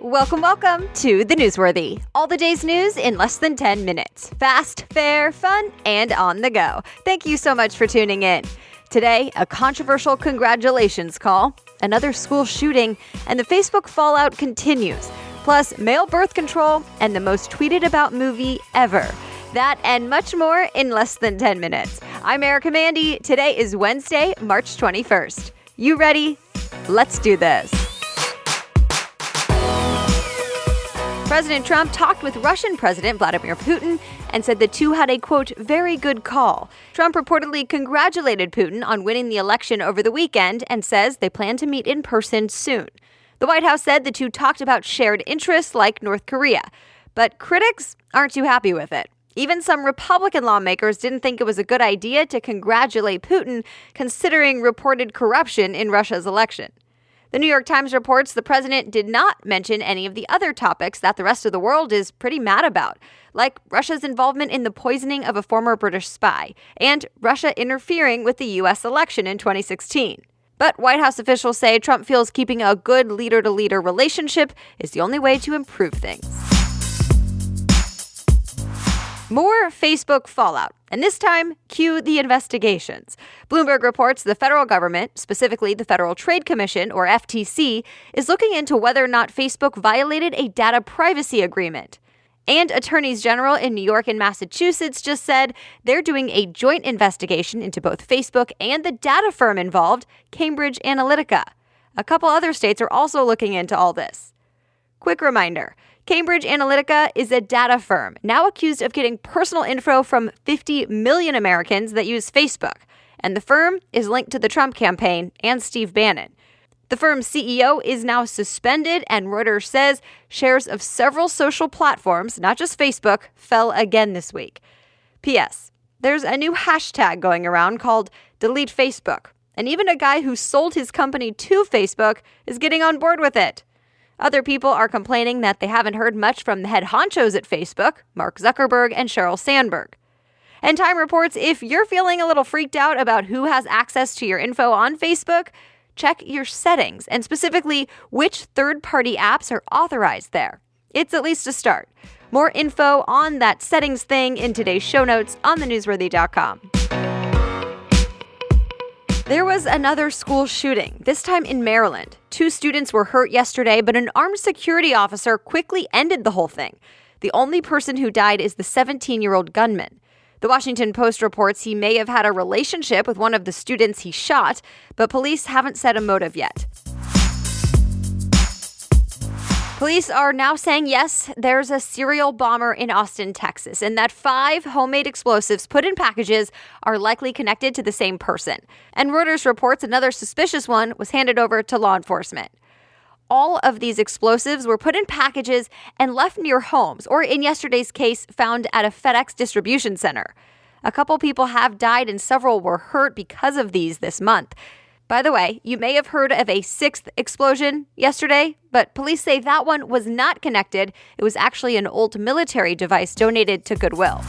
Welcome to The Newsworthy. All the day's news in less than 10 minutes. Fast, fair, fun, and on the go. Thank you so much for tuning in. Today, a controversial congratulations call, another school shooting, and the Facebook fallout continues. Plus, male birth control and the most tweeted about movie ever. That and much more in less than 10 minutes. I'm Erica Mandy. Today is Wednesday, March 21st. You ready? Let's do this. President Trump talked with Russian President Vladimir Putin and said the two had a, quote, very good call. Trump reportedly congratulated Putin on winning the election over the weekend and says they plan to meet in person soon. The White House said the two talked about shared interests like North Korea, but critics aren't too happy with it. Even some Republican lawmakers didn't think it was a good idea to congratulate Putin, considering reported corruption in Russia's election. The New York Times reports the president did not mention any of the other topics that the rest of the world is pretty mad about, like Russia's involvement in the poisoning of a former British spy and Russia interfering with the U.S. election in 2016. But White House officials say Trump feels keeping a good leader-to-leader relationship is the only way to improve things. More Facebook fallout, and this time, cue the investigations. Bloomberg reports the federal government, specifically the Federal Trade Commission, or FTC, is looking into whether or not Facebook violated a data privacy agreement. And attorneys general in New York and Massachusetts just said they're doing a joint investigation into both Facebook and the data firm involved, Cambridge Analytica. A couple other states are also looking into all this. Quick reminder. Cambridge Analytica is a data firm now accused of getting personal info from 50 million Americans that use Facebook, and the firm is linked to the Trump campaign and Steve Bannon. The firm's CEO is now suspended, and Reuters says shares of several social platforms, not just Facebook, fell again this week. P.S. There's a new hashtag going around called Delete Facebook, and even a guy who sold his company to Facebook is getting on board with it. Other people are complaining that they haven't heard much from the head honchos at Facebook, Mark Zuckerberg and Sheryl Sandberg. And Time reports if you're feeling a little freaked out about who has access to your info on Facebook, check your settings and specifically which third-party apps are authorized there. It's at least a start. More info on that settings thing in today's show notes on thenewsworthy.com. There was another school shooting, this time in Maryland. 2 students were hurt yesterday, but an armed security officer quickly ended the whole thing. The only person who died is the 17-year-old gunman. The Washington Post reports he may have had a relationship with one of the students he shot, but police haven't said a motive yet. Police are now saying, yes, there's a serial bomber in Austin, Texas, and that 5 homemade explosives put in packages are likely connected to the same person. And Reuters reports another suspicious one was handed over to law enforcement. All of these explosives were put in packages and left near homes, or in yesterday's case, found at a FedEx distribution center. A couple people have died and several were hurt because of these this month. By the way, you may have heard of a 6th explosion yesterday, but police say that one was not connected. It was actually an old military device donated to Goodwill.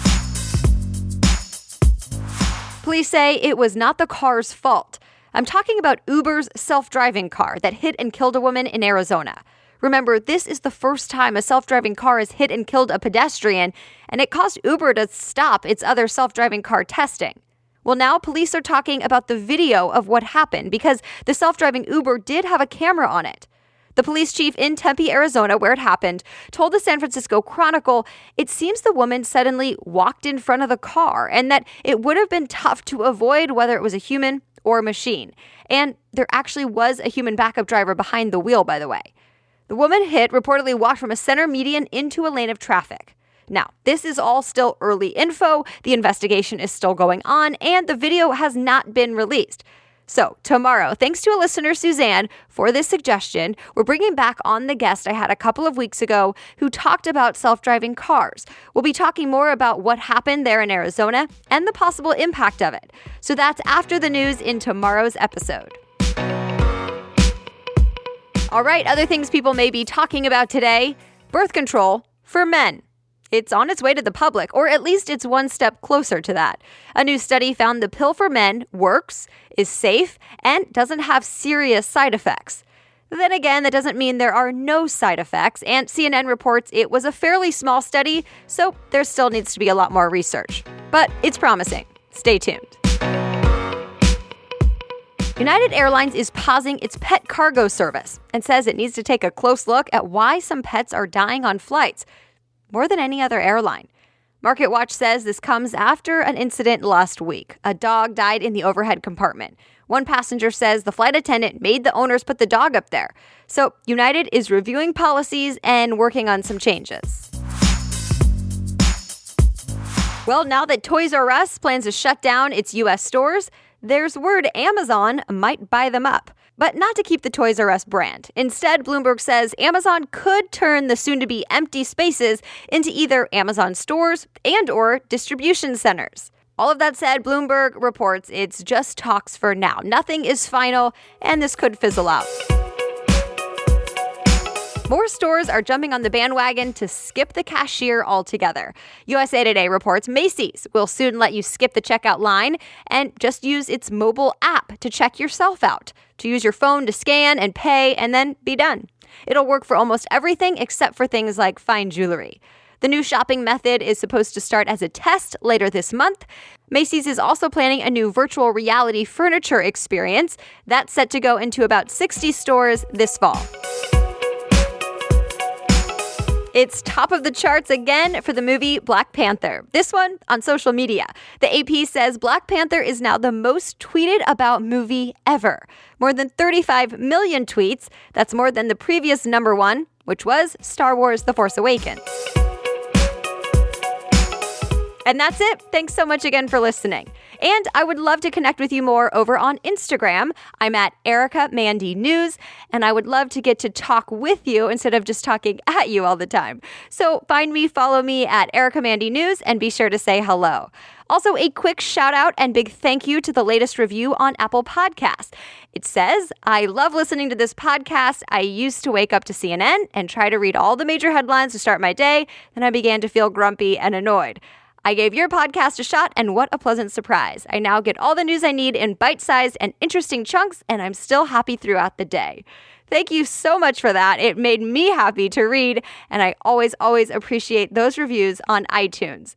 Police say it was not the car's fault. I'm talking about Uber's self-driving car that hit and killed a woman in Arizona. Remember, this is the first time a self-driving car has hit and killed a pedestrian, and it caused Uber to stop its other self-driving car testing. Well, now police are talking about the video of what happened because the self-driving Uber did have a camera on it. The police chief in Tempe, Arizona, where it happened, told the San Francisco Chronicle it seems the woman suddenly walked in front of the car and that it would have been tough to avoid whether it was a human or a machine. And there actually was a human backup driver behind the wheel, by the way. The woman hit reportedly walked from a center median into a lane of traffic. Now, this is all still early info, the investigation is still going on, and the video has not been released. So, tomorrow, thanks to a listener, Suzanne, for this suggestion, we're bringing back on the guest I had a couple of weeks ago who talked about self-driving cars. We'll be talking more about what happened there in Arizona and the possible impact of it. So that's after the news in tomorrow's episode. All right, other things people may be talking about today, birth control for men. It's on its way to the public, or at least it's one step closer to that. A new study found the pill for men works, is safe, and doesn't have serious side effects. Then again, that doesn't mean there are no side effects, and CNN reports it was a fairly small study, so there still needs to be a lot more research. But it's promising. Stay tuned. United Airlines is pausing its pet cargo service and says it needs to take a close look at why some pets are dying on flights, more than any other airline. MarketWatch says this comes after an incident last week. A dog died in the overhead compartment. One passenger says the flight attendant made the owners put the dog up there. So United is reviewing policies and working on some changes. Well, now that Toys R Us plans to shut down its U.S. stores, there's word Amazon might buy them up. But not to keep the Toys R Us brand. Instead, Bloomberg says Amazon could turn the soon-to-be empty spaces into either Amazon stores and/or distribution centers. All of that said, Bloomberg reports it's just talks for now. Nothing is final, and this could fizzle out. More stores are jumping on the bandwagon to skip the cashier altogether. USA Today reports Macys will soon let you skip the checkout line and just use its mobile app to check yourself out, to use your phone to scan and pay and then be done. It'll work for almost everything except for things like fine jewelry. The new shopping method is supposed to start as a test later this month. Macys is also planning a new virtual reality furniture experience that's set to go into about 60 stores this fall. It's top of the charts again for the movie Black Panther, this one on social media. The AP says Black Panther is now the most tweeted about movie ever. More than 35 million tweets. That's more than the previous number one, which was Star Wars: The Force Awakens. And that's it. Thanks so much again for listening. And I would love to connect with you more over on Instagram. I'm at Erica Mandy News, and I would love to get to talk with you instead of just talking at you all the time. So find me, follow me at Erica Mandy News, and be sure to say hello. Also, a quick shout out and big thank you to the latest review on Apple Podcasts. It says, I love listening to this podcast. I used to wake up to CNN and try to read all the major headlines to start my day. Then I began to feel grumpy and annoyed. I gave your podcast a shot, and what a pleasant surprise. I now get all the news I need in bite-sized and interesting chunks, and I'm still happy throughout the day. Thank you so much for that. It made me happy to read, and I always appreciate those reviews on iTunes.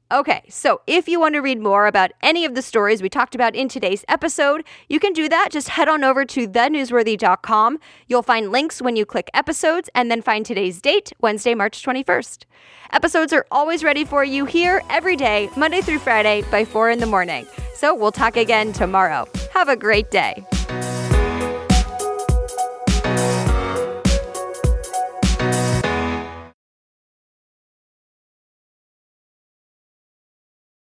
Okay, so if you want to read more about any of the stories we talked about in today's episode, you can do that. Just head on over to thenewsworthy.com. You'll find links when you click episodes and then find today's date, Wednesday, March 21st. Episodes are always ready for you here every day, Monday through Friday by 4 in the morning. So we'll talk again tomorrow. Have a great day.